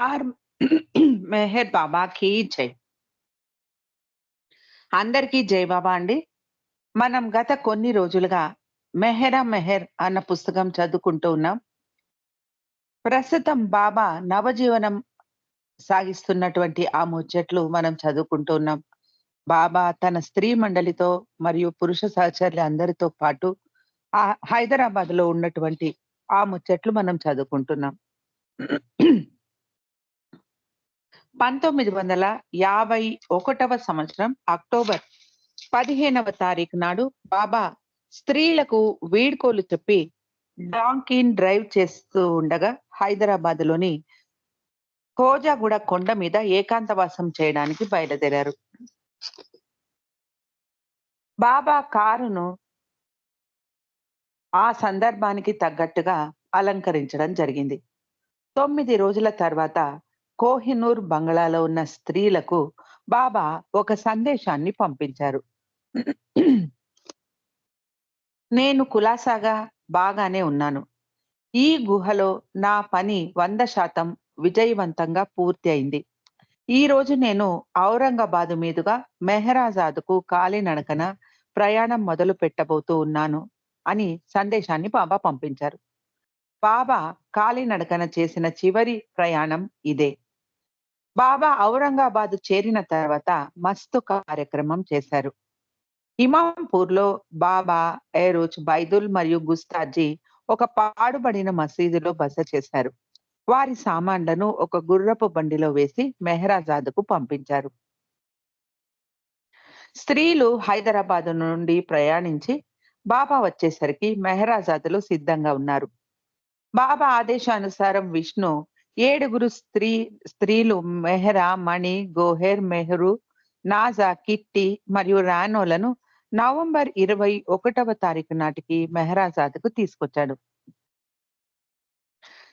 Are Meher బాబాకి జై. అందరికీ జై బాబా అండి. మనం గత కొన్ని రోజులుగా 'మెహరా మెహర్' అన్న పుస్తకం చదువుకుంటూ ఉన్నాం. ప్రస్తుతం బాబా నవజీవనం సాగిస్తున్నటువంటి ఆ ముచ్చట్లు మనం చదువుకుంటూ ఉన్నాం. బాబా తన స్త్రీ మండలితో మరియు పురుష సహచరులందరితో పాటు హైదరాబాద్‌లో ఉన్నటువంటి ఆ ముచ్చట్లు మనం చదువుకుంటున్నాం. 1951వ సంవత్సరం అక్టోబర్ 15వ తారీఖు నాడు బాబా స్త్రీలకు వీడ్కోలు చెప్పి డాంకీని డ్రైవ్ చేస్తూ ఉండగా హైదరాబాద్‌లోని ఖోజాగూడ కొండ మీద ఏకాంతవాసం చేయడానికి బయలుదేరారు. బాబా కారును ఆ సందర్భానికి తగ్గట్టుగా అలంకరించడం జరిగింది. 9 రోజుల తర్వాత కోహినూర్ బంగళాలో ఉన్న స్త్రీలకు బాబా ఒక సందేశాన్ని పంపించారు. నేను కులాసాగా బాగానే ఉన్నాను. ఈ గుహలో నా పని 100% విజయవంతంగా పూర్తి అయింది. ఈ రోజు నేను ఔరంగాబాద్ మీదుగా మెహరాజాద్‌కు కాలినడకన ప్రయాణం మొదలు పెట్టబోతూ ఉన్నాను అని సందేశాన్ని బాబా పంపించారు. బాబా కాలినడకన చేసిన చివరి ప్రయాణం ఇదే. బాబా ఔరంగాబాద్ చేరిన తర్వాత మస్తు కార్యక్రమం చేశారు. ఇమాంపూర్‌లో బాబా, ఏరోజ్, బైదుల్ మరియు గుస్తాజీ ఒక పాడుబడిన మసీదులో బస చేశారు. వారి సామాన్లను ఒక గుర్రపు బండిలో వేసి మెహరాజాద్‌కు పంపించారు. స్త్రీలు హైదరాబాద్ నుండి ప్రయాణించి బాబా వచ్చేసరికి మెహరాజాద్‌లో సిద్ధంగా ఉన్నారు. బాబా ఆదేశానుసారం విష్ణు 7 స్త్రీలు మెహరా, మణి, గోహెర్, మెహరు, నాజా, కిట్టి మరియు రానోలను నవంబర్ 21వ తారీఖు నాటికి మెహరాజాద్‌కు తీసుకొచ్చాడు.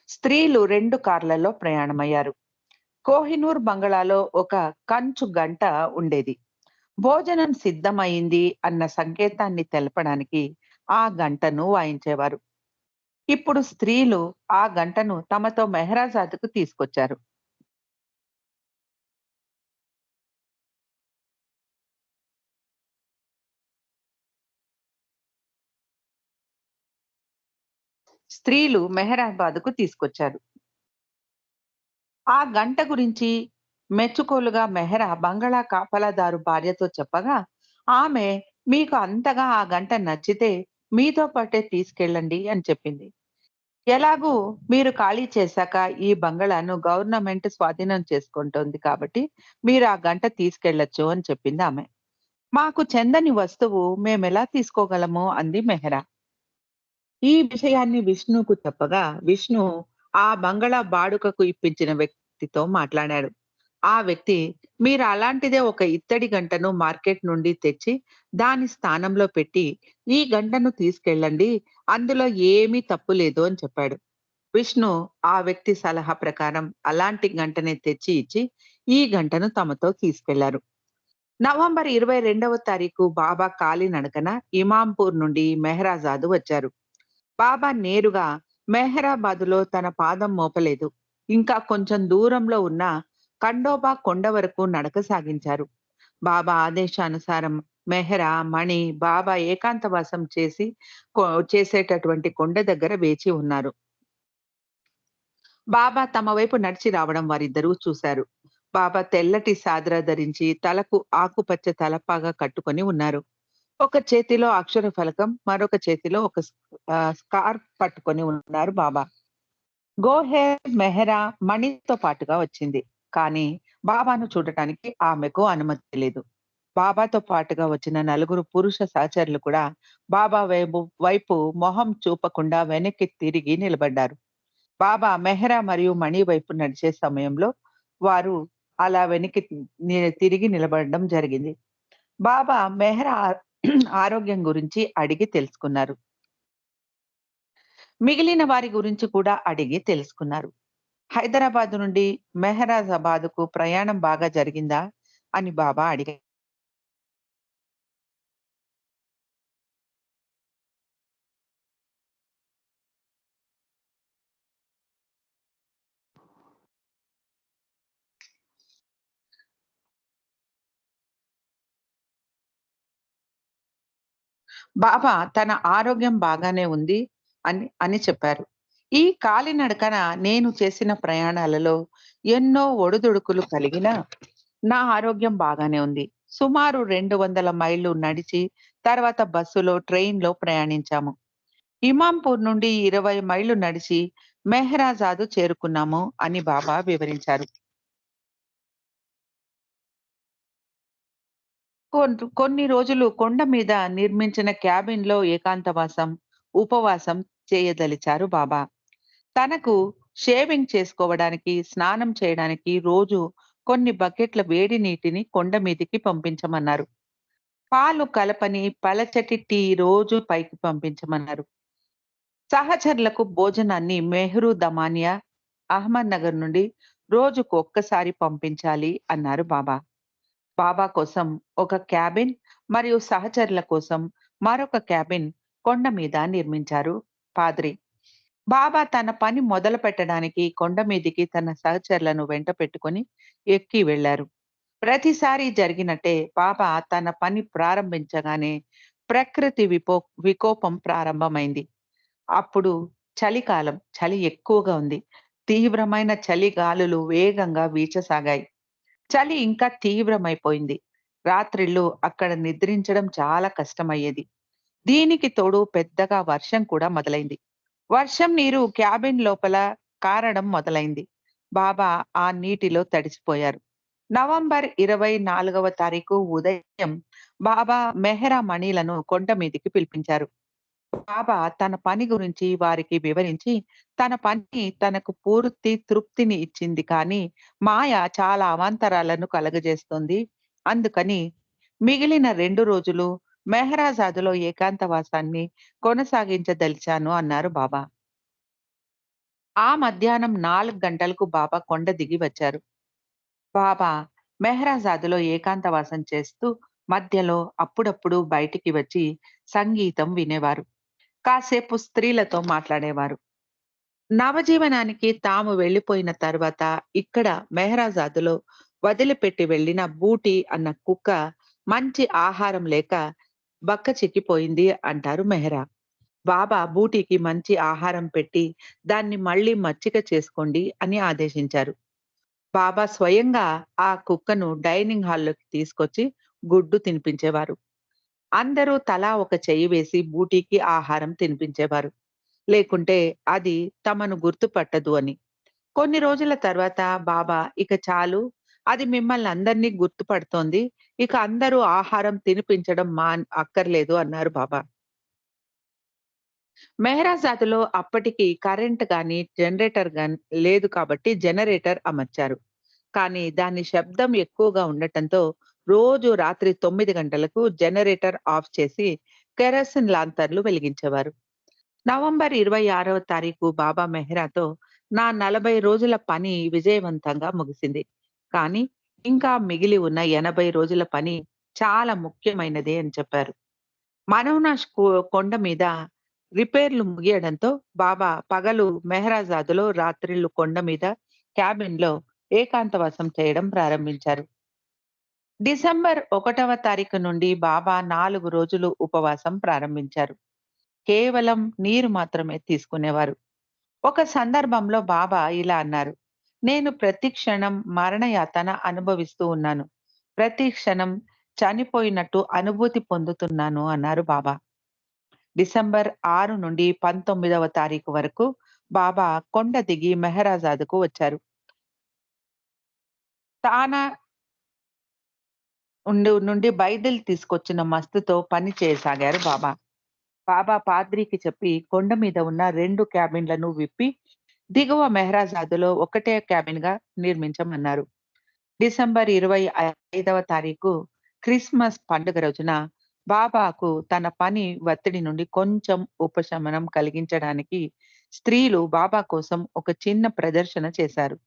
స్త్రీలు 2 కార్లలో ప్రయాణమయ్యారు. కోహినూర్ బంగళాలో ఒక కంచు గంట ఉండేది. భోజనం సిద్ధమైంది అన్న సంకేతాన్ని తెలపడానికి ఆ గంటను వాయించేవారు. ఇప్పుడు స్త్రీలు ఆ గంటను తమతో మెహరాజాద్‌కు తీసుకొచ్చారు. స్త్రీలు మెహరాబాద్‌కు తీసుకొచ్చారు. ఆ గంట గురించి మెచ్చుకోలుగా మెహరా బంగళా కాపలాదారు భార్యతో చెప్పగా, ఆమె మీకు అంతగా ఆ గంట నచ్చితే మీతో పాటే తీసుకెళ్ళండి అని చెప్పింది. ఎలాగూ మీరు ఖాళీ చేశాక ఈ బంగళాను గవర్నమెంట్ స్వాధీనం చేసుకుంటోంది కాబట్టి మీరు ఆ గంట తీసుకెళ్ళొచ్చు అని చెప్పిందామె. మాకు చెందని వస్తువు మేమెలా తీసుకోగలము అంది మెహరా. ఈ విషయాన్ని విష్ణుకు చెప్పగా, విష్ణు ఆ బంగళా బాడుగకు ఇప్పించిన వ్యక్తితో మాట్లాడాడు. ఆ వ్యక్తి, మీరు అలాంటిదే ఒక ఇత్తడి గంటను మార్కెట్ నుండి తెచ్చి, దాని స్థానంలో పెట్టి, ఈ గంటను తీసుకెళ్ళండి. అందులో ఏమీ తప్పు లేదు అని చెప్పాడు. విష్ణు ఆ వ్యక్తి సలహా ప్రకారం అలాంటి గంటనే తెచ్చి ఇచ్చి, ఈ గంటను తమతో తీసుకెళ్లారు. నవంబర్ 22వ తారీఖు బాబా కాలినడకన ఇమాంపూర్ నుండి మెహరాజాదు వచ్చారు. బాబా నేరుగా మెహరాబాదులో తన పాదం మోపలేదు. ఇంకా కొంచెం దూరంలో ఉన్న ఖండోబా కొండ వరకు నడక సాగించారు. బాబా ఆదేశానుసారం మెహరా, మణి బాబా ఏకాంతవాసం చేసేటటువంటి కొండ దగ్గర వేచి ఉన్నారు. బాబా తమ వైపు నడిచి రావడం వారిద్దరూ చూశారు. బాబా తెల్లటి సాద్రా ధరించి తలకు ఆకుపచ్చ తలపాగా కట్టుకొని ఉన్నారు. ఒక చేతిలో అక్షర ఫలకం, మరొక చేతిలో ఒక స్కార్ఫ్ పట్టుకొని ఉన్నారు బాబా. గోహెర్, మెహరా మణితో పాటుగా వచ్చింది. కానీ బాబాను చూడటానికి ఆమెకు అనుమతి లేదు. బాబాతో పాటుగా వచ్చిన నలుగురు పురుష సహచరులు కూడా బాబా వైపు మొహం చూపకుండా వెనక్కి తిరిగి నిలబడ్డారు. బాబా మెహరా మరియు మణి వైపు నడిచే సమయంలో వారు అలా వెనక్కి తిరిగి నిలబడడం జరిగింది. బాబా మెహరా ఆరోగ్యం గురించి అడిగి తెలుసుకున్నారు. మిగిలిన వారి గురించి కూడా అడిగి తెలుసుకున్నారు. హైదరాబాద్ నుండి మెహరాజాబాద్‌కు ప్రయాణం బాగా జరిగిందా అని బాబా అడిగారు. బాబా తన ఆరోగ్యం బాగానే ఉంది అని అని చెప్పారు. ఈ కాలినడకన నేను చేసిన ప్రయాణాలలో ఎన్నో ఒడిదుడుకులు కలిగినా నా ఆరోగ్యం బాగానే ఉంది. సుమారు 200 మైళ్ళు నడిచి, తర్వాత బస్సులో, ట్రైన్‌లో ప్రయాణించాము. ఇమాంపూర్ నుండి 20 మైళ్ళు నడిచి మెహ్రాజాదు చేరుకున్నాము అని బాబా వివరించారు. కొన్ని రోజులు కొండ మీద నిర్మించిన క్యాబిన్‌లో ఏకాంతవాసం, ఉపవాసం చేయదలిచారు బాబా. తనకు షేవింగ్ చేసుకోవడానికి, స్నానం చేయడానికి రోజు కొన్ని బకెట్ల వేడి నీటిని కొండ మీదికి పంపించమన్నారు. పాలు కలపని పలచటి టీ రోజు పైకి పంపించమన్నారు. సహచరులకు భోజనాన్ని మెహ్రూ దమానియా, అహ్మద్‌నగర్ నుండి రోజుకు ఒక్కసారి పంపించాలి అన్నారు బాబా. బాబా కోసం ఒక క్యాబిన్ మరియు సహచరుల కోసం మరొక క్యాబిన్ కొండ మీద నిర్మించారు పాద్రి. బాబా తన పని మొదలుపెట్టడానికి కొండ మీదికి తన సహచరులను వెంట పెట్టుకొని ఎక్కి వెళ్లారు. ప్రతిసారి జరిగినట్టే బాబా తన పని ప్రారంభించగానే ప్రకృతి వికోపం ప్రారంభమైంది. అప్పుడు చలికాలం. చలి ఎక్కువగా ఉంది. తీవ్రమైన చలి గాలులు వేగంగా వీచసాగాయి. చలి ఇంకా తీవ్రమైపోయింది. రాత్రిళ్ళు అక్కడ నిద్రించడం చాలా కష్టమయ్యేది. దీనికి తోడు పెద్దగా వర్షం కూడా మొదలైంది. వర్షం నీరు క్యాబిన్ లోపల కారడం మొదలైంది. బాబా ఆ నీటిలో తడిసిపోయారు. నవంబర్ 24వ తారీఖు ఉదయం బాబా మెహ్రా మణిలను కొండ మీదికి పిలిపించారు. బాబా తన పని గురించి వారికి వివరించి, తన పని తనకు పూర్తి తృప్తిని ఇచ్చింది కానీ, మాయ చాలా అవాంతరాలను కలుగజేస్తుంది. అందుకని మిగిలిన 2 రోజులు మెహరాజాదులో ఏకాంతవాసాన్ని కొనసాగించదలిచాను అన్నారు బాబా. ఆ మధ్యాహ్నం 4 గంటలకు బాబా కొండ దిగి వచ్చారు. బాబా మెహరాజాదులో ఏకాంతవాసం చేస్తూ మధ్యలో అప్పుడప్పుడు బయటికి వచ్చి సంగీతం వినేవారు. కాసేపు స్త్రీలతో మాట్లాడేవారు. నవజీవనానికి తాము వెళ్ళిపోయిన తర్వాత ఇక్కడ మెహరాజాదులో వదిలిపెట్టి వెళ్ళిన బూటీ అన్న కుక్క మంచి ఆహారం లేక బక్కచిక్కిపోయింది అంటారు మెహ్రా. బాబా బూటీకి మంచి ఆహారం పెట్టి దాన్ని మళ్ళీ మచ్చిక చేసుకోండి అని ఆదేశించారు. బాబా స్వయంగా ఆ కుక్కను డైనింగ్ హాల్లోకి తీసుకొచ్చి గుడ్డు తినిపించేవారు. అందరూ తలా ఒక చెయ్యి వేసి బూటీకి ఆహారం తినిపించేవారు. లేకుంటే అది తమను గుర్తుపట్టదు అని. కొన్ని రోజుల తర్వాత బాబా ఇక చాలు, అది మిమ్మల్ని అందరినీ గుర్తుపడుతోంది. ఇక అందరూ ఆహారం తినిపించడం అక్కర్లేదు అన్నారు బాబా. మెహ్రాజాద్‌లో అప్పటికి కరెంట్ గాని, జనరేటర్ గాని లేదు కాబట్టి జనరేటర్ అమర్చారు. కానీ దాని శబ్దం ఎక్కువగా ఉండటంతో రోజు రాత్రి 9 గంటలకు జనరేటర్ ఆఫ్ చేసి కెరసిన్ లాంతర్లు వెలిగించేవారు. నవంబర్ 26వ తారీఖు బాబా మెహ్రాతో నా 40 రోజుల పని విజయవంతంగా ముగిసింది. కానీ ఇంకా మిగిలి ఉన్న 80 రోజుల పని చాలా ముఖ్యమైనది అని చెప్పారు. మనోనాష్ కొండ మీద రిపేర్లు ముగియడంతో బాబా పగలు మెహ్రాజాదులో, రాత్రిళ్ళు కొండ మీద క్యాబిన్‌లో ఏకాంతవాసం చేయడం ప్రారంభించారు. డిసెంబర్ 1వ తారీఖు నుండి బాబా 4 రోజులు ఉపవాసం ప్రారంభించారు. కేవలం నీరు మాత్రమే తీసుకునేవారు. ఒక సందర్భంలో బాబా ఇలా అన్నారు. నేను ప్రతి క్షణం మరణయాతన అనుభవిస్తూ ఉన్నాను. ప్రతి క్షణం చనిపోయినట్టు అనుభూతి పొందుతున్నాను అన్నారు బాబా. డిసెంబర్ 6 నుండి 19వ తారీఖు వరకు బాబా కొండ దిగి మెహరాజాదుకు వచ్చారు. తానా నుండి బైబిల్ తీసుకొచ్చిన మస్తుతో పని చేయసాగారు బాబా. బాబా పాద్రికి చెప్పి కొండ మీద ఉన్న 2 క్యాబిన్‌లను విప్పి దిగువ మెహ్రాజాదులో ఒకటే క్యాబిన్‌గా నిర్మించమన్నారు. డిసెంబర్ 25వ తారీఖు క్రిస్మస్ పండుగ రోజున బాబాకు తన పని ఒత్తిడి నుండి కొంచెం ఉపశమనం కలిగించడానికి స్త్రీలు బాబా కోసం ఒక చిన్న ప్రదర్శన చేశారు.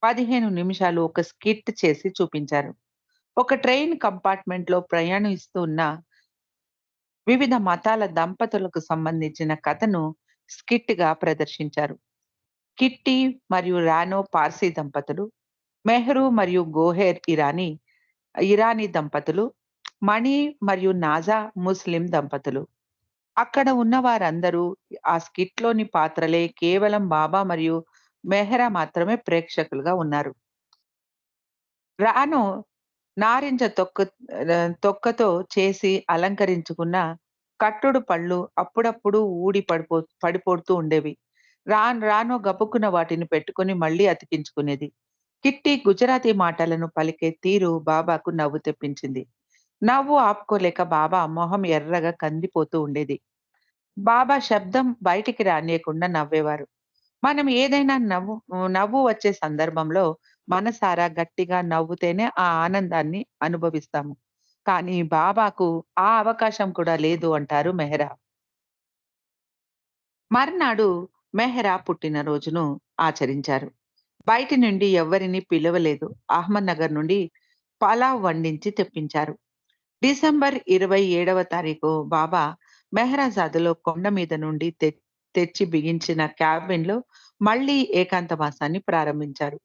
15 నిమిషాలు ఒక స్కిట్ చేసి చూపించారు. ఒక ట్రైన్ కంపార్ట్మెంట్‌లో ప్రయాణిస్తున్న వివిధ మతాల దంపతులకు సంబంధించిన కథను స్కిట్‌గా ప్రదర్శించారు. కిట్టి మరియు రానో పార్సీ దంపతులు, మెహ్రూ మరియు గోహెర్ ఇరానీ దంపతులు, మణి మరియు నాజా ముస్లిం దంపతులు. అక్కడ ఉన్న వారందరూ ఆ స్కిట్‌లోని పాత్రలే కేవలం బాబా మరియు మెహ్రా మాత్రమే ప్రేక్షకులుగా ఉన్నారు. రాను నారింజ తొక్కతో చేసి అలంకరించుకున్న కట్టుడు పళ్ళు అప్పుడప్పుడు ఊడి పడిపోతూ ఉండేవి. రాను రాను గబుక్కున వాటిని పెట్టుకొని మళ్ళీ అతికించుకునేది. కిట్టి గుజరాతీ మాటలను పలికే తీరు బాబాకు నవ్వు తెప్పించింది. నవ్వు ఆపుకోలేక బాబా మొహం ఎర్రగా కందిపోతూ ఉండేది. బాబా శబ్దం బయటికి రానీయకుండా నవ్వేవారు. మనం ఏదైనా నవ్వు వచ్చే సందర్భంలో మనసారా గట్టిగా నవ్వుతేనే ఆ ఆనందాన్ని అనుభవిస్తాము. కానీ బాబాకు ఆ అవకాశం కూడా లేదు అంటారు మెహ్రా. మర్నాడు మెహ్రా పుట్టినరోజును ఆచరించారు. బయటి నుండి ఎవ్వరిని పిలవలేదు. అహ్మద్‌నగర్ నుండి పలావ్ వండించి తెప్పించారు. డిసెంబర్ 27వ తారీఖు బాబా మెహ్రాజాద్‌లో కొండ మీద నుండి తెచ్చి బిగించిన క్యాబిన్‌లో మళ్ళీ ఏకాంతవాసాన్ని ప్రారంభించారు.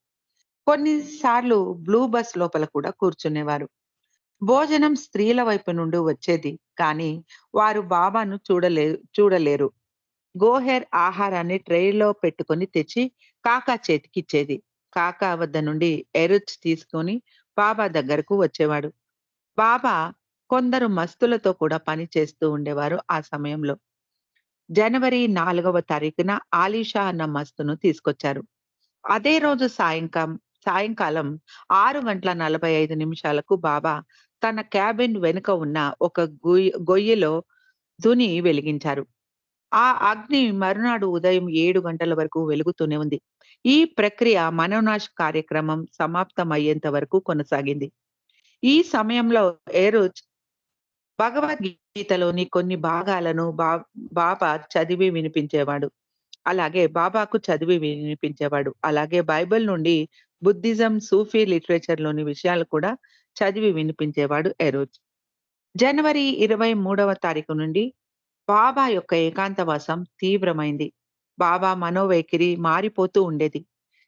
కొన్నిసార్లు బ్లూ బస్ లోపల కూడా కూర్చునేవారు. భోజనం స్త్రీల వైపు నుండి వచ్చేది. కానీ వారు బాబాను చూడలేరు. గోహెర్ ఆహారాన్ని ట్రేలో పెట్టుకొని తెచ్చి కాకా చేతికిచ్చేది. కాకా వద్ద నుండి ఎరుచ్ తీసుకొని బాబా దగ్గరకు వచ్చేవాడు. బాబా కొందరు మస్తులతో కూడా పని చేస్తూ ఉండేవారు ఆ సమయంలో. జనవరి 4వ తారీఖున ఆలీషా అన్న మస్తును తీసుకొచ్చారు. అదే రోజు సాయంకాలం 6:45 నిమిషాలకు బాబా తన క్యాబిన్ వెనుక ఉన్న ఒక గొయ్యిలో ధుని వెలిగించారు. ఆ అగ్ని మరునాడు ఉదయం 7 గంటల వరకు వెలుగుతూనే ఉంది. ఈ ప్రక్రియ మనోనాష్ కార్యక్రమం సమాప్తమయ్యేంత వరకు కొనసాగింది. ఈ సమయంలో ఏరోజ్ భగవద్గీతలోని కొన్ని భాగాలను బాబా చదివి వినిపించేవాడు. బాబాకు చదివి వినిపించేవాడు. అలాగే బైబిల్ నుండి బుద్ధిజం, సూఫీ లిటరేచర్‌లోని విషయాలు కూడా చదివి వినిపించేవాడు ఎరోజ్. జనవరి 23వ తారీఖు నుండి బాబా యొక్క ఏకాంతవాసం తీవ్రమైంది. బాబా మనోవైఖరి మారిపోతూ ఉండేది.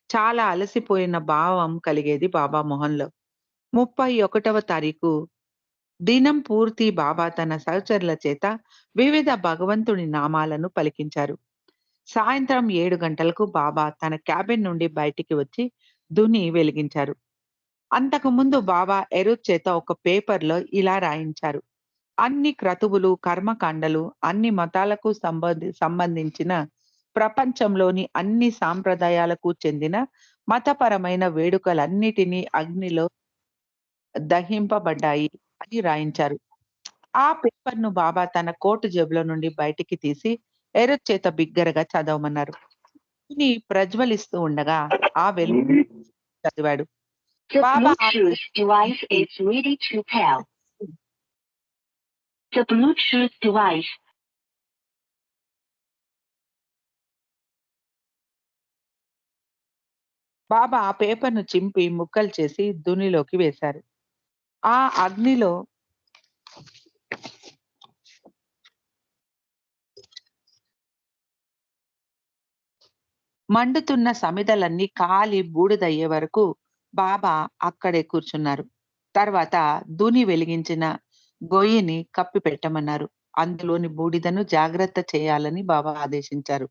చాలా అలసిపోయిన భావం కలిగేది బాబా మొహంలో. 31వ తారీఖు దినం పూర్తి బాబా తన సహచరుల చేత వివిధ భగవంతుని నామాలను పలికించారు. సాయంత్రం 7 గంటలకు బాబా తన క్యాబిన్ నుండి బయటికి వచ్చి ధుని వెలిగించారు. అంతకుముందు బాబా ఎరుద్ చేత ఒక పేపర్‌లో ఇలా రాయించారు. అన్ని క్రతువులు, కర్మకాండలు, అన్ని మతాలకు సంబంధించిన ప్రపంచంలోని అన్ని సాంప్రదాయాలకు చెందిన మతపరమైన వేడుకలన్నిటినీ అగ్నిలో దహింపబడ్డాయి అని రాయించారు. ఆ పేపర్‌ను బాబా తన కోటు జేబులో నుండి బయటికి తీసి ఎరుద్ చేత బిగ్గరగా చదవమన్నారు. అగ్ని ప్రజ్వలిస్తూ ఉండగా ఆ వెలుగు చదివాడు. The Baba Bluetooth device is ready to pair. The Bluetooth device. బాబా ఆ పేపర్‌ను చింపి ముక్కలు చేసి ధునిలోకి వేశారు. ఆ అగ్నిలో మండుతున్న సమిధలన్నీ కాలి బూడిదయ్యే వరకు బాబా అక్కడే కూర్చున్నారు. తర్వాత ధుని వెలిగించిన గొయ్యిని కప్పిపెట్టమన్నారు. అందులోని బూడిదను జాగ్రత్త చేయాలని బాబా ఆదేశించారు.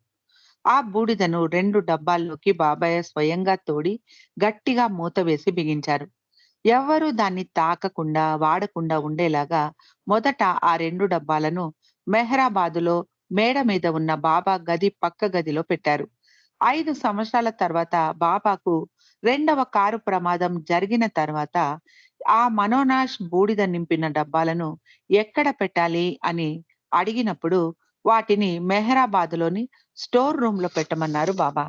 ఆ బూడిదను 2 డబ్బాల్లోకి బాబాయ్ స్వయంగా తోడి గట్టిగా మూత వేసి బిగించారు. ఎవ్వరూ దాన్ని తాకకుండా, వాడకుండా ఉండేలాగా మొదట ఆ 2 డబ్బాలను మెహ్రాబాదులో మేడ మీద ఉన్న బాబా గది పక్క గదిలో పెట్టారు. 5 సంవత్సరాల తర్వాత బాబాకు రెండవ కారు ప్రమాదం జరిగిన తర్వాత ఆ మనోనాష్ బూడిద నింపిన డబ్బాలను ఎక్కడ పెట్టాలి అని అడిగినప్పుడు వాటిని మెహ్రాబాద్‌లోని స్టోర్ రూమ్‌లో పెట్టమన్నారు బాబా.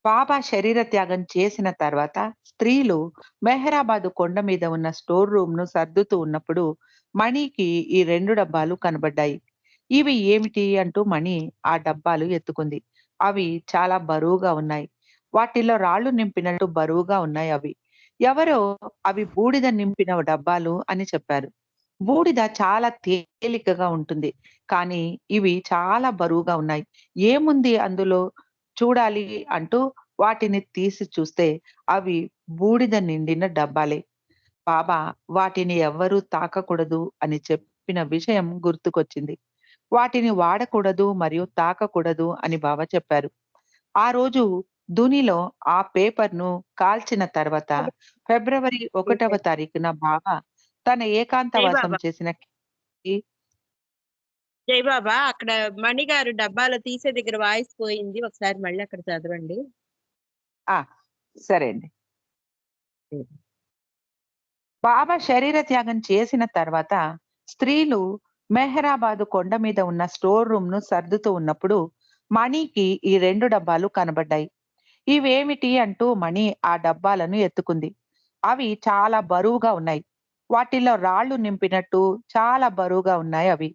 బాబా శరీర త్యాగం చేసిన తర్వాత స్త్రీలు మెహ్రాబాదు కొండ మీద ఉన్న స్టోర్ రూమ్‌ను సర్దుతూ ఉన్నప్పుడు మణికి ఈ 2 డబ్బాలు కనబడ్డాయి. ఇవి ఏమిటి అంటూ మణి ఆ డబ్బాలు ఎత్తుకుంది. అవి చాలా బరువుగా ఉన్నాయి. వాటిలో రాళ్ళు నింపినట్టు బరువుగా ఉన్నాయి అవి. ఎవరో అవి బూడిద నింపిన డబ్బాలు అని చెప్పారు. బూడిద చాలా తేలికగా ఉంటుంది. కానీ ఇవి చాలా బరువుగా ఉన్నాయి. ఏముంది అందులో చూడాలి అంటూ వాటిని తీసి చూస్తే అవి బూడిద నిండిన డబ్బాలే. బాబా వాటిని ఎవ్వరూ తాకకూడదు అని చెప్పిన విషయం గుర్తుకొచ్చింది. వాటిని వాడకూడదు మరియు తాకకూడదు అని బాబా చెప్పారు. ఆ రోజు దునిలో ఆ పేపర్‌ను కాల్చిన తర్వాత ఫిబ్రవరి 1వ తారీఖున బాబా తన జై ఏకాంతవాసం బాబా! చేసిన జై బాబా! అక్కడ మణిగారు డబ్బాలో తీసే దగ్గర వాయిస్ పోయింది. ఒకసారి మళ్ళీ అక్కడ చదవండి. ఆ! సరే అండి. బాబా శరీర త్యాగం చేసిన తర్వాత స్త్రీలు మెహరాబాదు కొండ మీద ఉన్న స్టోర్ రూమ్‌ను సర్దుతూ ఉన్నప్పుడు మణికి ఈ 2 డబ్బాలు కనబడ్డాయి. ఇవేమిటి అంటూ మణి ఆ డబ్బాలను ఎత్తుకుంది. అవి చాలా బరువుగా ఉన్నాయి. వాటిల్లో రాళ్ళు నింపినట్టు చాలా బరువుగా ఉన్నాయి అవి.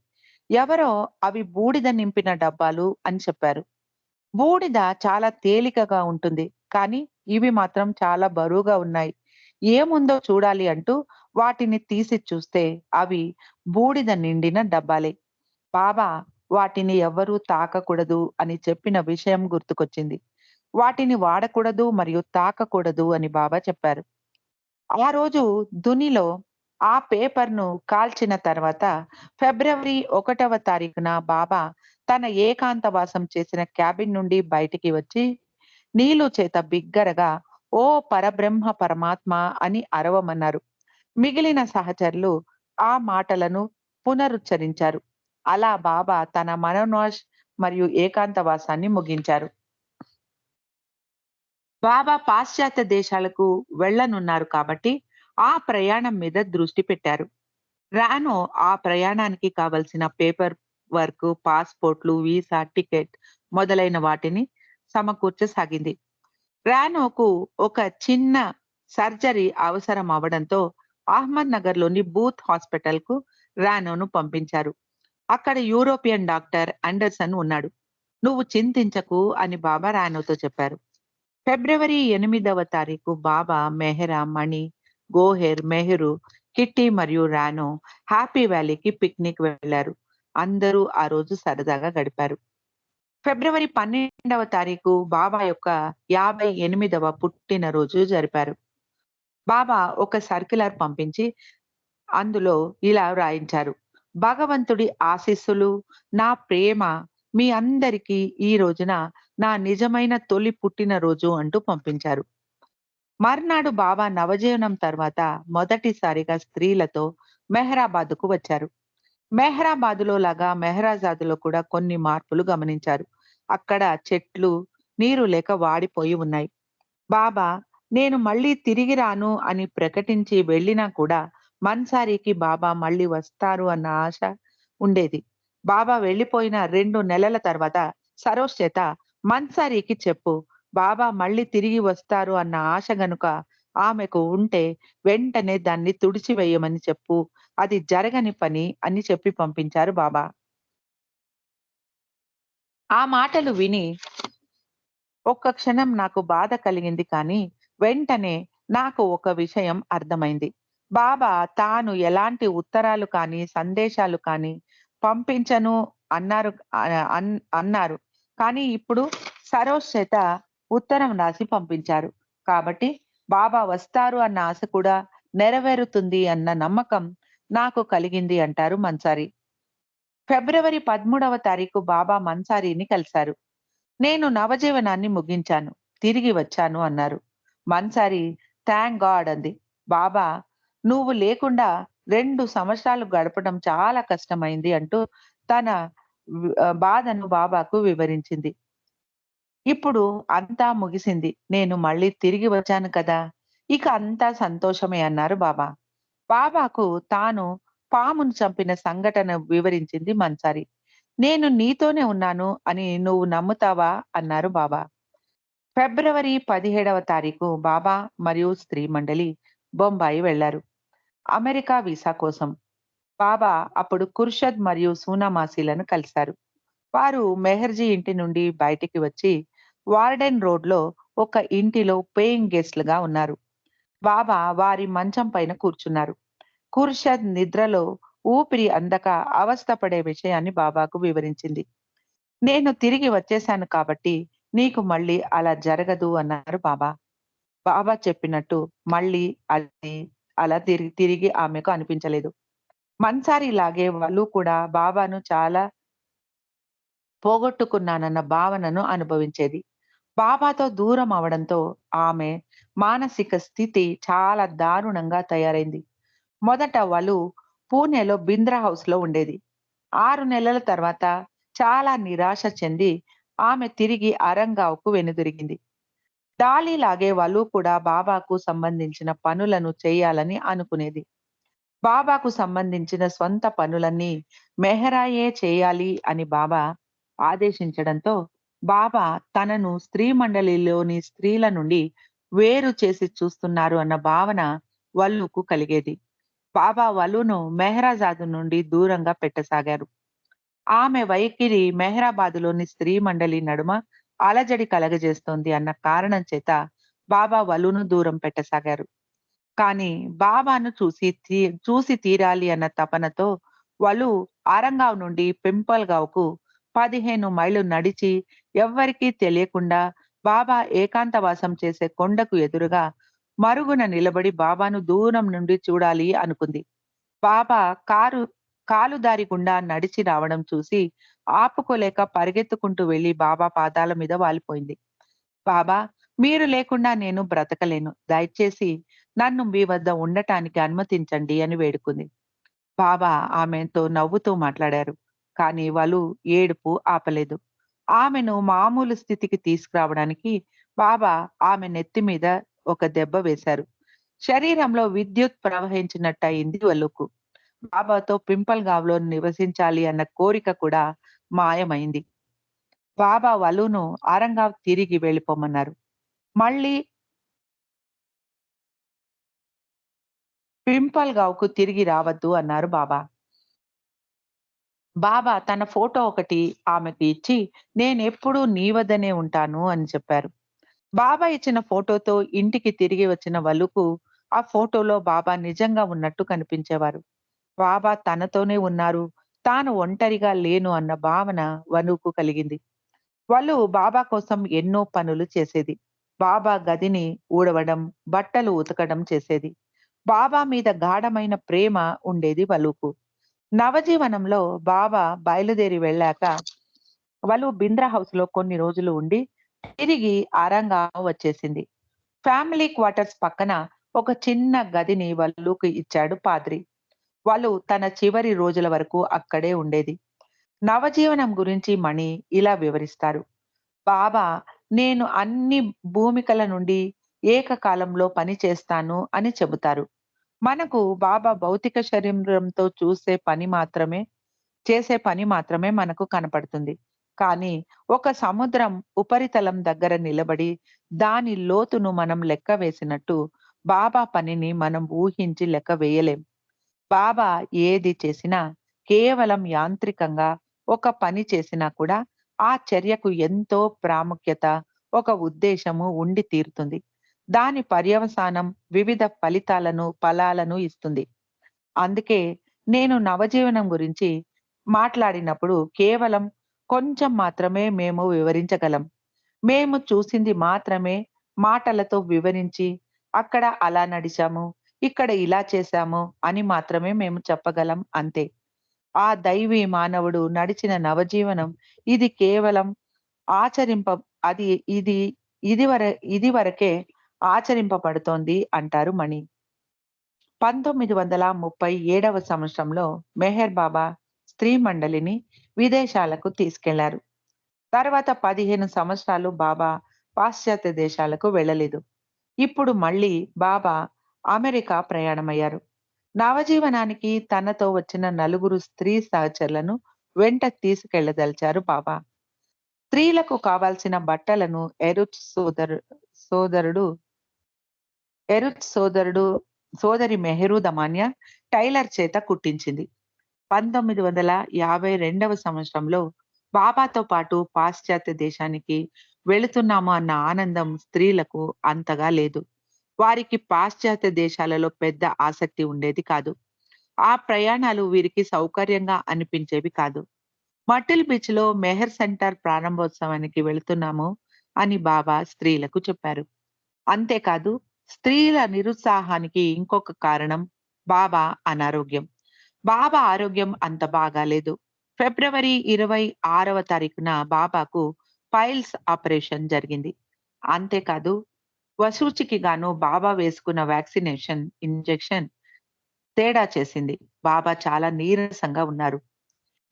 ఎవరో అవి బూడిద నింపిన డబ్బాలు అని చెప్పారు. బూడిద చాలా తేలికగా ఉంటుంది. కానీ ఇవి మాత్రం చాలా బరువుగా ఉన్నాయి. ఏముందో చూడాలి అంటూ వాటిని తీసి చూస్తే అవి బూడిద నిండిన డబ్బాలే. బాబా వాటిని ఎవ్వరూ తాకకూడదు అని చెప్పిన విషయం గుర్తుకొచ్చింది. వాటిని వాడకూడదు మరియు తాకకూడదు అని బాబా చెప్పారు. ఆ రోజు దునిలో ఆ పేపర్‌ను కాల్చిన తర్వాత ఫిబ్రవరి 1వ తారీఖున బాబా తన ఏకాంతవాసం చేసిన క్యాబిన్ నుండి బయటికి వచ్చి నీలు చేత బిగ్గరగా "ఓ పరబ్రహ్మ పరమాత్మ" అని అరవమన్నారు. మిగిలిన సహచరులు ఆ మాటలను పునరుచ్చరించారు. అలా బాబా తన మనోనాష్ మరియు ఏకాంతవాసాన్ని ముగించారు. బాబా పాశ్చాత్య దేశాలకు వెళ్ళనున్నారు కాబట్టి ఆ ప్రయాణం మీద దృష్టి పెట్టారు. రానో ఆ ప్రయాణానికి కావలసిన పేపర్ వర్క్, పాస్‌పోర్ట్‌లు, వీసా, టికెట్ మొదలైన వాటిని సమకూర్చసాగింది. రానోకు ఒక చిన్న సర్జరీ అవసరం అవ్వడంతో అహ్మద్‌నగర్‌లోని బూత్ హాస్పిటల్‌కు రానోను పంపించారు. అక్కడ యూరోపియన్ డాక్టర్ అండర్సన్ ఉన్నాడు. "నువ్వు చింతించకు" అని బాబా రానోతో చెప్పారు. ఫిబ్రవరి 8వ తారీఖు బాబా, మెహ్రా, మణి, గోహెర్, మెహ్రు, కిట్టి మరియు రానో హ్యాపీ వ్యాలీకి పిక్నిక్ వెళ్లారు. అందరూ ఆ రోజు సరదాగా గడిపారు. ఫిబ్రవరి 12వ తారీఖు బాబా యొక్క 58వ పుట్టినరోజు జరిపారు. బాబా ఒక సర్క్యులర్ పంపించి అందులో ఇలా వ్రాయించారు. భగవంతుడి ఆశీస్సులు, నా ప్రేమ మీ అందరికీ ఈ రోజున నా నిజమైన తొలి పుట్టినరోజు అంటూ పంపించారు. మర్నాడు బాబా నవజీవనం తర్వాత మొదటిసారిగా స్త్రీలతో మెహరాబాద్‌కు వచ్చారు. మెహరాబాదులో లాగా మెహరాజాదులో కూడా కొన్ని మార్పులు గమనించారు. అక్కడ చెట్లు నీరు లేక వాడిపోయి ఉన్నాయి. బాబా నేను మళ్ళీ తిరిగి రాను అని ప్రకటించి వెళ్ళినా కూడా మన్సారికి బాబా మళ్ళీ వస్తారు అన్న ఆశ ఉండేది. బాబా వెళ్ళిపోయిన 2 నెలల తర్వాత సరోజ్ చేత మన్సారికి చెప్పు బాబా మళ్ళీ తిరిగి వస్తారు అన్న ఆశ గనుక ఆమెకు ఉంటే వెంటనే దాన్ని తుడిచివేయమని చెప్పు. అది జరగని పని అని చెప్పి పంపించారు బాబా. ఆ మాటలు విని ఒక్క క్షణం నాకు బాధ కలిగింది కానీ, వెంటనే నాకు ఒక విషయం అర్థమైంది. బాబా తాను ఎలాంటి ఉత్తరాలు కానీ, సందేశాలు కానీ పంపించను అన్నారు అన్నారు. కానీ ఇప్పుడు సరోజ్ చేత ఉత్తరం రాసి పంపించారు. కాబట్టి బాబా వస్తారు అన్న ఆశ కూడా నెరవేరుతుంది అన్న నమ్మకం నాకు కలిగింది అంటారు మన్సారి. ఫిబ్రవరి 13వ తారీఖు బాబా మన్సారిని కలిశారు. నేను నవజీవనాన్ని ముగించాను. తిరిగి వచ్చాను అన్నారు. మన్సారి థాంక్ గాడ్ అంది. బాబా నువ్వు లేకుండా 2 సంవత్సరాలు గడపడం చాలా కష్టమైంది అంటూ తన బాధను బాబాకు వివరించింది. ఇప్పుడు అంతా ముగిసింది. నేను మళ్ళీ తిరిగి వచ్చాను కదా! ఇక అంతా సంతోషమే అన్నారు బాబా. బాబాకు తాను పామును చంపిన సంఘటన వివరించింది మన్సారి. నేను నీతోనే ఉన్నాను అని నువ్వు నమ్ముతావా? అన్నారు బాబా. ఫిబ్రవరి 17వ తారీఖు బాబా మరియు స్త్రీ మండలి బొంబాయి వెళ్లారు. అమెరికా వీసా కోసం. బాబా అప్పుడు ఖుర్షద్ మరియు సూనామాసీలను కలిశారు. వారు మెహర్జీ ఇంటి నుండి బయటికి వచ్చి వార్డెన్ రోడ్‌లో ఒక ఇంటిలో పేయింగ్ గెస్ట్‌లుగా ఉన్నారు. బాబా వారి మంచం పైన కూర్చున్నారు. ఖుర్షద్ నిద్రలో ఊపిరి అందక అవస్థపడే విషయాన్ని బాబాకు వివరించింది. నేను తిరిగి వచ్చేశాను కాబట్టి నీకు మళ్ళీ అలా జరగదు అన్నారు బాబా. బాబా చెప్పినట్టు మళ్ళీ అది అలా తిరిగి ఆమెకు అనిపించలేదు. మన్సారిలాగే వలు కూడా బాబాను చాలా పోగొట్టుకున్నానన్న భావనను అనుభవించేది. బాబాతో దూరం అవడంతో ఆమె మానసిక స్థితి చాలా దారుణంగా తయారైంది. మొదట వలు పూణేలో బింద్రా హౌస్‌లో ఉండేది. 6 నెలల తర్వాత చాలా నిరాశ చెంది ఆమె తిరిగి అరంగావ్‌కు వెనుదిరిగింది. డాలీలాగే వలు కూడా బాబాకు సంబంధించిన పనులను చేయాలని అనుకునేది. బాబాకు సంబంధించిన స్వంత పనులన్నీ మెహరాయే చేయాలి అని బాబా ఆదేశించడంతో బాబా తనను స్త్రీ మండలిలోని స్త్రీల నుండి వేరు చేసి చూస్తున్నారు అన్న భావన వల్లుకు కలిగేది. బాబా వలును మెహరాజాదు నుండి దూరంగా పెట్టసాగారు. ఆమె వైఖరి మెహరాబాదులోని స్త్రీ మండలి నడుమ అలజడి కలగజేస్తోంది అన్న కారణం చేత బాబా వలును దూరం పెట్టసాగారు. కానీ బాబాను చూసి తీరాలి అన్న తపనతో వలు ఆరంగావ్ నుండి పింపల్గావ్‌కు 15 మైళ్ళు నడిచి ఎవ్వరికీ తెలియకుండా బాబా ఏకాంతవాసం చేసే కొండకు ఎదురుగా మరుగున నిలబడి బాబాను దూరం నుండి చూడాలి అనుకుంది. బాబా కాలుదారి గుండా నడిచి రావడం చూసి ఆపుకోలేక పరిగెత్తుకుంటూ వెళ్లి బాబా పాదాల మీద వాలిపోయింది. బాబా, మీరు లేకుండా నేను బ్రతకలేను. దయచేసి నన్ను మీ వద్ద ఉండటానికి అనుమతించండి అని వేడుకుంది. బాబా ఆమెతో నవ్వుతూ మాట్లాడారు. కానీ వలు ఏడుపు ఆపలేదు. ఆమెను మామూలు స్థితికి తీసుకురావడానికి బాబా ఆమె నెత్తి మీద ఒక దెబ్బ వేశారు. శరీరంలో విద్యుత్ ప్రవహించినట్టయింది వలుకు. బాబాతో పింపల్గావ్‌లో నివసించాలి అన్న కోరిక కూడా మాయమైంది. బాబా వలును ఆరంగావ్ తిరిగి వెళ్ళిపోమన్నారు. మళ్ళీ పింపల్గావ్‌కు తిరిగి రావద్దు అన్నారు బాబా. బాబా తన ఫోటో ఒకటి ఆమెకు ఇచ్చి, నేనెప్పుడూ నీ వద్దనే ఉంటాను అని చెప్పారు. బాబా ఇచ్చిన ఫోటోతో ఇంటికి తిరిగి వచ్చిన వలుకు ఆ ఫోటోలో బాబా నిజంగా ఉన్నట్టు కనిపించేవారు. బాబా తనతోనే ఉన్నారు, తాను ఒంటరిగా లేను అన్న భావన వలుకు కలిగింది. వలు బాబా కోసం ఎన్నో పనులు చేసేది. బాబా గదిని ఊడవడం, బట్టలు ఉతకడం చేసేది. బాబా మీద గాఢమైన ప్రేమ ఉండేది వలుకు. నవజీవనంలో బాబా బయలుదేరి వెళ్ళాక వలు బింద్రా హౌస్‌లో కొన్ని రోజులు ఉండి తిరిగి ఆరంగావ్ వచ్చేసింది. ఫ్యామిలీ క్వార్టర్స్ పక్కన ఒక చిన్న గదిని వలుకు ఇచ్చాడు పాద్రి. వలు తన చివరి రోజుల వరకు అక్కడే ఉండేది. నవజీవనం గురించి మణి ఇలా వివరిస్తారు. బాబా, నేను అన్ని భూమికల నుండి ఏకకాలంలో పని చేస్తాను అని చెబుతారు. మనకు బాబా భౌతిక శరీరంతో చేసే పని మాత్రమే మనకు కనపడుతుంది. కానీ ఒక సముద్రం ఉపరితలం దగ్గర నిలబడి దాని లోతును మనం లెక్క వేసినట్టు బాబా పనిని మనం ఊహించి లెక్క వేయలేం. బాబా ఏది చేసినా కేవలం యాంత్రికంగా ఒక పని చేసినా కూడా ఆ చర్యకు ఎంతో ప్రాముఖ్యత, ఒక ఉద్దేశము ఉండి తీరుతుంది. దాని పర్యవసానం వివిధ ఫలాలను ఇస్తుంది. అందుకే నేను నవజీవనం గురించి మాట్లాడినప్పుడు కేవలం కొంచెం మాత్రమే మేము వివరించగలం. మేము చూసింది మాత్రమే మాటలతో వివరించి, అక్కడ అలా నడిచాము, ఇక్కడ ఇలా చేశాము అని మాత్రమే మేము చెప్పగలం అంతే. ఆ దైవీ మానవుడు నడిచిన నవజీవనం ఇది కేవలం ఆచరింప అది ఇది ఇదివరకే ఆచరింపబడుతోంది అంటారు మణి. 1937వ సంవత్సరంలో మెహర్ బాబా స్త్రీ మండలిని విదేశాలకు తీసుకెళ్లారు. తర్వాత 15 సంవత్సరాలు బాబా పాశ్చాత్య దేశాలకు వెళ్ళలేదు. ఇప్పుడు మళ్ళీ బాబా అమెరికా ప్రయాణమయ్యారు. నవజీవనానికి తనతో వచ్చిన నలుగురు స్త్రీ సహచరులను వెంట తీసుకెళ్లదలిచారు బాబా. స్త్రీలకు కావాల్సిన బట్టలను సోదరుడు ఎరుత్ సోదరి మెహరు దమాన్యా టైలర్ చేత కుట్టించింది. 1952వ సంవత్సరంలో బాబాతో పాటు పాశ్చాత్య దేశానికి వెళుతున్నాము అన్న ఆనందం స్త్రీలకు అంతగా లేదు. వారికి పాశ్చాత్య దేశాలలో పెద్ద ఆసక్తి ఉండేది కాదు. ఆ ప్రయాణాలు వీరికి సౌకర్యంగా అనిపించేవి కాదు. మటిల్ బీచ్‌లో మెహర్ సెంటర్ ప్రారంభోత్సవానికి వెళుతున్నాము అని బాబా స్త్రీలకు చెప్పారు. అంతేకాదు, స్త్రీల నిరుత్సాహానికి ఇంకొక కారణం బాబా అనారోగ్యం. బాబా ఆరోగ్యం అంత బాగాలేదు. ఫిబ్రవరి 26వ తారీఖున బాబాకు పైల్స్ ఆపరేషన్ జరిగింది. అంతేకాదు వసూచికి గాను బాబా వేసుకున్న వ్యాక్సినేషన్ ఇంజెక్షన్ తేడా చేసింది. బాబా చాలా నీరసంగా ఉన్నారు.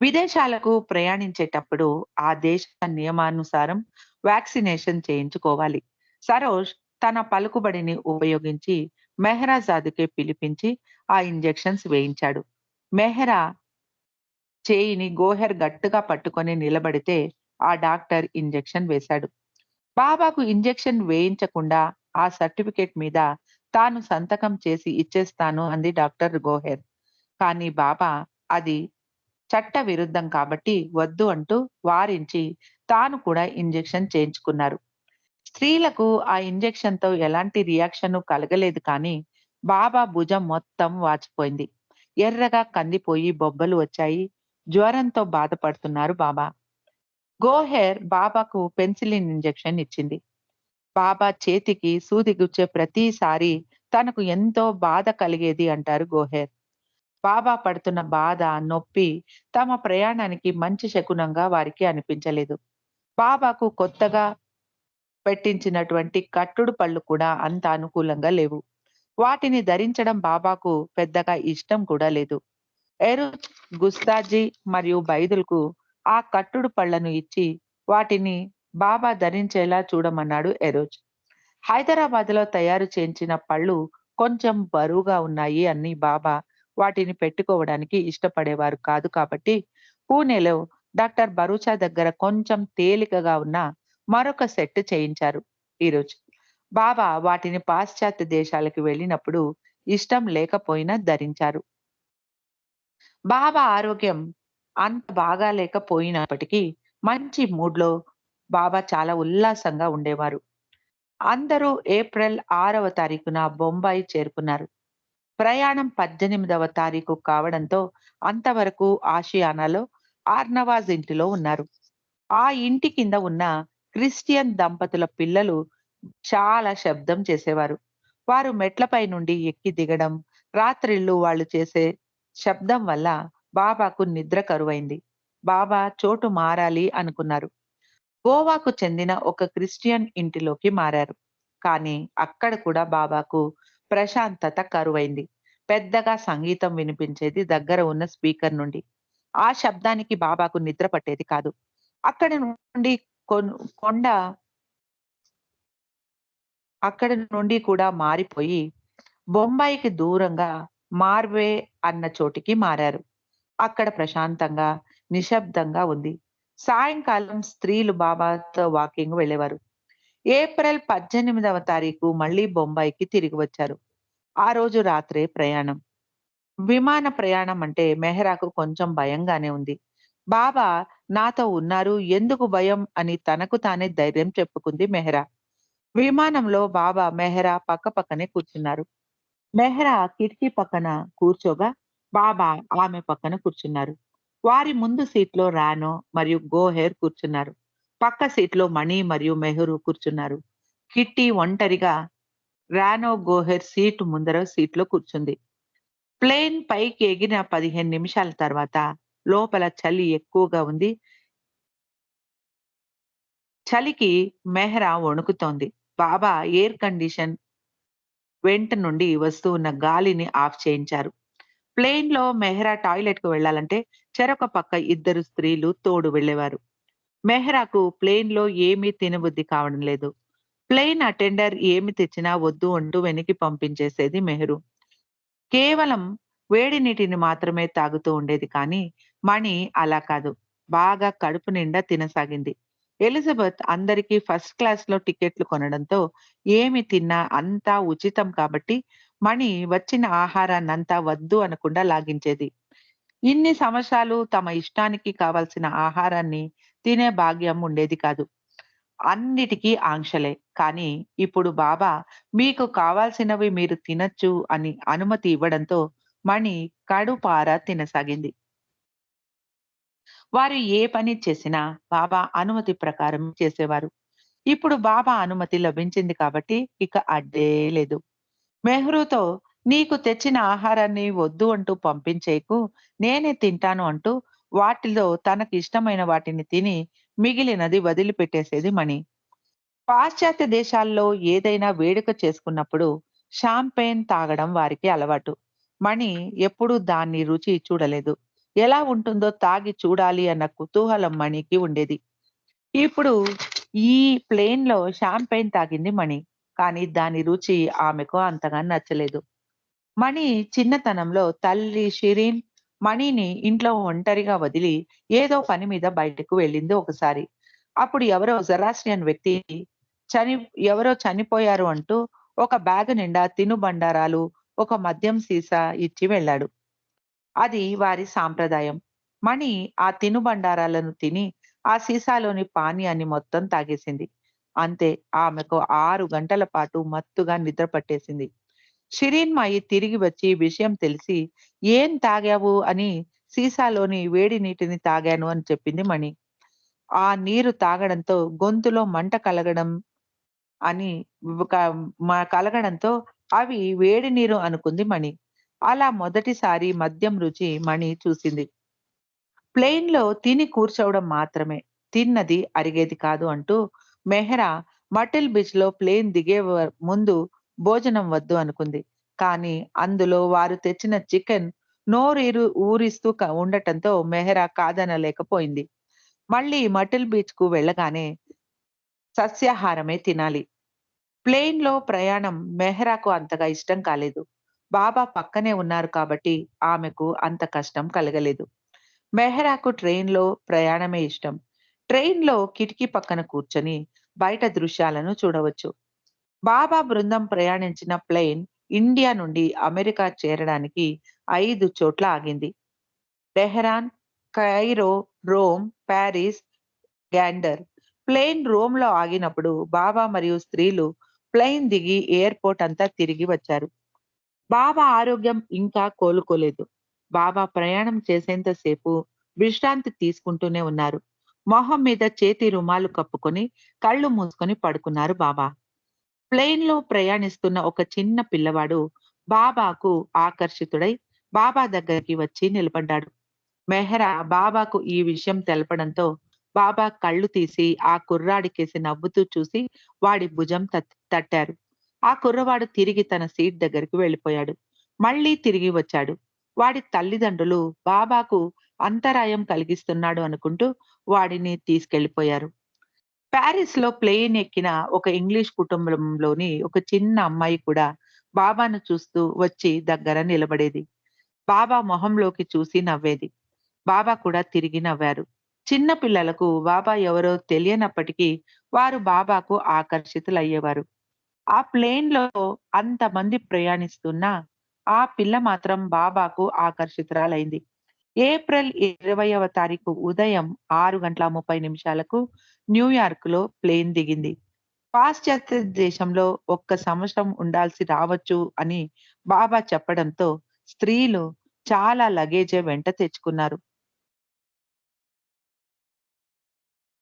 విదేశాలకు ప్రయాణించేటప్పుడు ఆ దేశ నియమానుసారం వ్యాక్సినేషన్ చేయించుకోవాలి. సరోజ్ తన పలుకుబడిని ఉపయోగించి మెహ్రాజాద్‌కి పిలిపించి ఆ ఇంజెక్షన్స్ వేయించాడు. మెహ్రా చేయిని గోహెర్ గట్టిగా పట్టుకొని నిలబడితే ఆ డాక్టర్ ఇంజెక్షన్ వేశాడు. బాబాకు ఇంజెక్షన్ వేయించకుండా ఆ సర్టిఫికేట్ మీద తాను సంతకం చేసి ఇచ్చేస్తాను అంది డాక్టర్ గోహెర్. కానీ బాబా అది చట్ట విరుద్ధం కాబట్టి వద్దు అంటూ వారించి తాను కూడా ఇంజెక్షన్ చేయించుకున్నారు. స్త్రీలకు ఆ ఇంజెక్షన్‌తో ఎలాంటి రియాక్షను కలగలేదు కానీ బాబా భుజం మొత్తం వాచిపోయింది. ఎర్రగా కందిపోయి బొబ్బలు వచ్చాయి. జ్వరంతో బాధపడుతున్నారు బాబా. గోహెర్ బాబాకు పెన్సిలిన్ ఇంజెక్షన్ ఇచ్చింది. బాబా చేతికి సూది గుచ్చే ప్రతిసారి తనకు ఎంతో బాధ కలిగేది అంటారు గోహెర్. బాబా పడుతున్న బాధ, నొప్పి తమ ప్రయాణానికి మంచి శకునంగా వారికి అనిపించలేదు. బాబాకు కొత్తగా పెట్టించినటువంటి కట్టుడు పళ్ళు కూడా అంత అనుకూలంగా లేవు. వాటిని ధరించడం బాబాకు పెద్దగా ఇష్టం కూడా లేదు. ఎరుజ్, గుస్తాజీ మరియు బైదుల్‌కు ఆ కట్టుడు పళ్ళను ఇచ్చి వాటిని బాబా ధరించేలా చూడమన్నాడు ఎరోజ్. హైదరాబాద్‌లో తయారు చేయించిన పళ్ళు కొంచెం బరువుగా ఉన్నాయి అని బాబా వాటిని పెట్టుకోవడానికి ఇష్టపడేవారు కాదు కాబట్టి పూణేలో డాక్టర్ భరూచా దగ్గర కొంచెం తేలికగా ఉన్న మరొక సెట్ చేయించారు ఈరోజు. బాబా వాటిని పాశ్చాత్య దేశాలకు వెళ్ళినప్పుడు ఇష్టం లేకపోయినా ధరించారు. బాబా ఆరోగ్యం అంత బాగా లేకపోయినప్పటికీ మంచి మూడ్‌లో బాబా చాలా ఉల్లాసంగా ఉండేవారు. అందరూ ఏప్రిల్ 6వ తారీఖున బొంబాయి చేరుకున్నారు. ప్రయాణం 18వ తారీఖు కావడంతో అంతవరకు ఆషియానాలో ఆర్నవాజ్ ఇంటిలో ఉన్నారు. ఆ ఇంటి కింద ఉన్న క్రిస్టియన్ దంపతుల పిల్లలు చాలా శబ్దం చేసేవారు. వారు మెట్లపై నుండి ఎక్కి దిగడం, రాత్రిళ్ళు వాళ్ళు చేసే శబ్దం వల్ల బాబాకు నిద్ర కరువైంది. బాబా చోటు మారాలి అనుకున్నారు. గోవాకు చెందిన ఒక క్రిస్టియన్ ఇంటిలోకి మారారు. కానీ అక్కడ కూడా బాబాకు ప్రశాంతత కరువైంది. పెద్దగా సంగీతం వినిపించేది దగ్గర ఉన్న స్పీకర్ నుండి. ఆ శబ్దానికి బాబాకు నిద్ర పట్టేది కాదు. అక్కడి నుండి కొన్ కొండ అక్కడి నుండి కూడా మారిపోయి బొంబాయికి దూరంగా మార్వే అన్న చోటికి మారారు. అక్కడ ప్రశాంతంగా, నిశ్శబ్దంగా ఉంది. సాయంకాలం స్త్రీలు బాబాతో వాకింగ్ వెళ్ళేవారు. ఏప్రిల్ 18వ తారీఖు మళ్ళీ బొంబాయికి తిరిగి వచ్చారు. ఆ రోజు రాత్రే ప్రయాణం. విమాన ప్రయాణం అంటే మెహ్రాకు కొంచెం భయంగానే ఉంది. బాబా నాతో ఉన్నారు, ఎందుకు భయం అని తనకు తానే ధైర్యం చెప్పుకుంది మెహ్రా. విమానంలో బాబా, మెహ్రా పక్కపక్కనే కూర్చున్నారు. మెహ్రా కిటికీ పక్కన కూర్చోగా బాబా ఆమె పక్కన కూర్చున్నారు. వారి ముందు సీట్లో రానో మరియు గోహెర్ కూర్చున్నారు. పక్క సీట్లో మణి మరియు మెహరు కూర్చున్నారు. కిట్టి ఒంటరిగా రానో గోహెర్ సీటు ముందర సీట్లో కూర్చుంది. ప్లేన్ పైకి ఎగిరిన 15 నిమిషాల తర్వాత లోపల చలి ఎక్కువగా ఉంది. చలికి మెహ్రా వణుకుతోంది. బాబా ఎయిర్ కండిషన్ వెంట్ నుండి వస్తూ ఉన్న గాలిని ఆఫ్ చేయించారు. ప్లేన్‌లో మెహ్రా టాయిలెట్‌కు వెళ్ళాలంటే చెరొక పక్క ఇద్దరు స్త్రీలు తోడు వెళ్ళేవారు. మెహ్రాకు ప్లేన్‌లో ఏమీ తినబుద్ధి కావడం లేదు. ప్లేన్ అటెండర్ ఏమి తెచ్చినా వద్దు అంటూ వెనక్కి పంపించేసేది మెహరు. కేవలం వేడి నీటిని మాత్రమే తాగుతూ ఉండేది కానీ, మణి అలా కాదు. బాగా కడుపు నిండా తినసాగింది. ఎలిజబెత్ అందరికీ ఫస్ట్ క్లాస్‌లో టికెట్లు కొనడంతో ఏమి తిన్నా అంతా ఉచితం కాబట్టి, మణి వచ్చిన ఆహారాన్నంతా వద్దు అనకుండా లాగించేది. ఇన్ని సంవత్సరాలు తమ ఇష్టానికి కావాల్సిన ఆహారాన్ని తినే భాగ్యం ఉండేది కాదు. అన్నిటికీ ఆంక్షలే. కానీ ఇప్పుడు బాబా మీకు కావాల్సినవి మీరు తినొచ్చు అని అనుమతి ఇవ్వడంతో మణి కడుపారా తినసాగింది. వారు ఏ పని చేసినా బాబా అనుమతి ప్రకారం చేసేవారు. ఇప్పుడు బాబా అనుమతి లభించింది కాబట్టి ఇక అడ్డే లేదు. మెహ్రూతో నీకు తెచ్చిన ఆహారాన్ని వద్దు అంటూ పంపించేయకు, నేనే తింటాను అంటూ వాటిలో తనకిష్టమైన వాటిని తిని మిగిలినది వదిలిపెట్టేసేది మణి. పాశ్చాత్య దేశాల్లో ఏదైనా వేడుక చేసుకున్నప్పుడు షాంపెయిన్ తాగడం వారికి అలవాటు. మణి ఎప్పుడూ దాన్ని రుచి చూడలేదు. ఎలా ఉంటుందో తాగి చూడాలి అన్న కుతూహలం మణికి ఉండేది. ఇప్పుడు ఈ ప్లేన్‌లో షాంపెయిన్ తాగింది మణి. కానీ దాని రుచి ఆమెకు అంతగా నచ్చలేదు. మణి చిన్నతనంలో తల్లి షిరీన్ మణిని ఇంట్లో ఒంటరిగా వదిలి ఏదో పని మీద బయటకు వెళ్ళింది ఒకసారి. అప్పుడు ఎవరో జొరాస్ట్రియన్ వ్యక్తి చని ఎవరో చనిపోయారు అంటూ ఒక బ్యాగ్ నిండా తినుబండారాలు, ఒక మద్యం సీసా ఇచ్చి వెళ్ళాడు. అది వారి సాంప్రదాయం. మణి ఆ తినుబండారాలను తిని ఆ సీసాలోని పానీయాన్ని మొత్తం తాగేసింది. అంతే, ఆమెకు 6 గంటల పాటు మత్తుగా నిద్ర పట్టేసింది. షిరీన్‌మాయి తిరిగి వచ్చి విషయం తెలిసి, "ఏం తాగావు?" అని సీసాలోని వేడి నీటిని తాగాను అని చెప్పింది మణి. ఆ నీరు తాగడంతో గొంతులో మంట కలగడం అని ఒక కలగడంతో అవి వేడి నీరు అనుకుంది మణి. అలా మొదటిసారి మద్యం రుచి మణి చూసింది. ప్లేన్‌లో తిని కూర్చోవడం మాత్రమే. తిన్నది అరిగేది కాదు అంటూ మెహ్రా మటిల్ బీచ్‌లో ప్లేన్ దిగే ముందు భోజనం వద్దు అనుకుంది. కానీ అందులో వారు తెచ్చిన చికెన్ ఊరిస్తూ ఉండటంతో మెహ్రా కాదనలేకపోయింది. మళ్ళీ మటిల్ బీచ్‌కు వెళ్ళగానే సస్యాహారమే తినాలి. ప్లేన్‌లో ప్రయాణం మెహ్రాకు అంతగా ఇష్టం కాలేదు. బాబా పక్కనే ఉన్నారు కాబట్టి ఆమెకు అంత కష్టం కలగలేదు. మెహ్రాకు ట్రైన్‌లో ప్రయాణమే ఇష్టం. ట్రైన్‌లో కిటికీ పక్కన కూర్చొని బయట దృశ్యాలను చూడవచ్చు. బాబా బృందం ప్రయాణించిన ప్లేన్ ఇండియా నుండి అమెరికా చేరడానికి 5 చోట్ల ఆగింది. Tehran, Cairo, Rome, Paris, Gander. Plane రోమ్‌లో ఆగినప్పుడు బాబా మరియు స్త్రీలు ప్లేన్ దిగి ఎయిర్‌పోర్ట్ అంతా తిరిగి వచ్చారు. బాబా ఆరోగ్యం ఇంకా కోలుకోలేదు. బాబా ప్రయాణం చేసేంత సేపు విశ్రాంతి తీసుకుంటూనే ఉన్నారు. మొహం మీద చేతి రుమాలు కప్పుకొని కళ్ళు మూసుకొని పడుకున్నారు బాబా. ప్లేన్‌లో ప్రయాణిస్తున్న ఒక చిన్న పిల్లవాడు బాబాకు ఆకర్షితుడై బాబా దగ్గరికి వచ్చి నిలబడ్డాడు. మెహ్రా బాబాకు ఈ విషయం తెలపడంతో బాబా కళ్ళు తీసి ఆ కుర్రాడికేసి నవ్వుతూ చూసి వాడి భుజం తట్టారు. ఆ కుర్రవాడు తిరిగి తన సీట్ దగ్గరికి వెళ్ళిపోయాడు. మళ్ళీ తిరిగి వచ్చాడు. వాడి తల్లిదండ్రులు బాబాకు అంతరాయం కలిగిస్తున్నాడు అనుకుంటూ వాడిని తీసుకెళ్ళిపోయారు. పారిస్‌లో ప్లేన్ ఎక్కిన ఒక ఇంగ్లీష్ కుటుంబంలోని ఒక చిన్న అమ్మాయి కూడా బాబాను చూస్తూ వచ్చి దగ్గర నిలబడేది. బాబా మొహంలోకి చూసి నవ్వేది. బాబా కూడా తిరిగి నవ్వారు. చిన్న పిల్లలకు బాబా ఎవరో తెలియనప్పటికీ వారు బాబాకు ఆకర్షితులయ్యేవారు. ఆ ప్లేన్‌లో అంతమంది ప్రయాణిస్తున్నా ఆ పిల్ల మాత్రం బాబాకు ఆకర్షితురాలైంది. ఏప్రిల్ 20వ తారీఖు ఉదయం 6:30 న్యూయార్క్‌లో ప్లేన్ దిగింది. పాశ్చాత్య దేశంలో ఒక్క సంవత్సరం ఉండాల్సి రావచ్చు అని బాబా చెప్పడంతో స్త్రీలు చాలా లగేజే వెంట తెచ్చుకున్నారు.